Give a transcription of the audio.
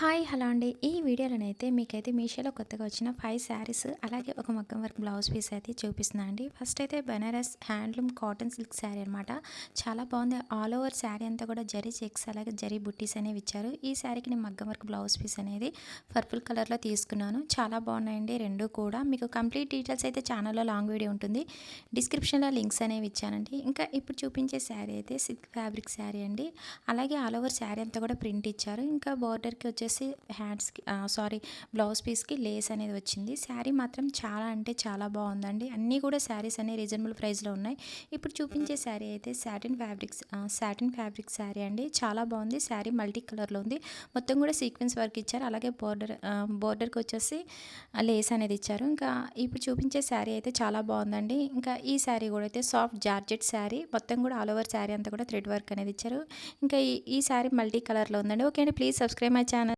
Hi hello అండి. ఈ వీడియోలోనైతే మీకైతే మీషోలో కొత్తగా వచ్చిన 5 శారీస్ అలాగే ఒక మగ్గం వర్క్ బ్లౌజ్ పీస్ అయితే చూపిస్తున్నా అండి. ఫస్ట్ అయితే Banaras handloom cotton silk sari అనమాట. చాలా బాగుంది. ఆల్ ఓవర్ శారీ అంతా కూడా జరీ చెక్స్ అలాగే జరీ బుట్టీస్ అనేవి ఇచ్చారు. ఈ శారీకి నేను మగ్గం వర్క్ బ్లౌజ్ పీస్ అనేది పర్పుల్ కలర్లో తీసుకున్నాను. చాలా బాగున్నాయండి రెండు కూడా. మీకు కంప్లీట్ డీటెయిల్స్ అయితే ఛానల్లో లాంగ్ వీడియో ఉంటుంది. డిస్క్రిప్షన్లో లింక్స్ అనేవి ఇచ్చానండి. ఇంకా ఇప్పుడు చూపించే శారీ అయితే సిల్క్ ఫ్యాబ్రిక్ శారీ అండి. అలాగే ఆల్ ఓవర్ శారీ అంతా కూడా ప్రింట్ ఇచ్చారు. ఇంకా బార్డర్కి వచ్చేసి హ్యాండ్స్కి బ్లౌజ్ పీస్కి లేస్ అనేది వచ్చింది. శారీ మాత్రం చాలా అంటే చాలా బాగుందండి. అన్నీ కూడా శారీస్ అనేవి రీజనబుల్ ప్రైస్లో ఉన్నాయి. ఇప్పుడు చూపించే శారీ అయితే సాటిన్ ఫ్యాబ్రిక్ శారీ అండి. చాలా బాగుంది. శారీ మల్టీ కలర్లో ఉంది. మొత్తం కూడా సీక్వెన్స్ వర్క్ ఇచ్చారు. అలాగే బోర్డర్కి వచ్చేసి లేస్ అనేది ఇచ్చారు. ఇంకా ఇప్పుడు చూపించే శారీ అయితే చాలా బాగుందండి. ఇంకా ఈ శారీ కూడా అయితే సాఫ్ట్ జార్జెట్ శారీ. మొత్తం కూడా ఆల్ ఓవర్ శారీ అంతా కూడా థ్రెడ్ వర్క్ అనేది ఇచ్చారు. ఇంకా ఈ శారీ మల్టీ కలర్లో ఉందండి. ఓకే అండి, ప్లీజ్ సబ్స్క్రైబ్ మై ఛానల్.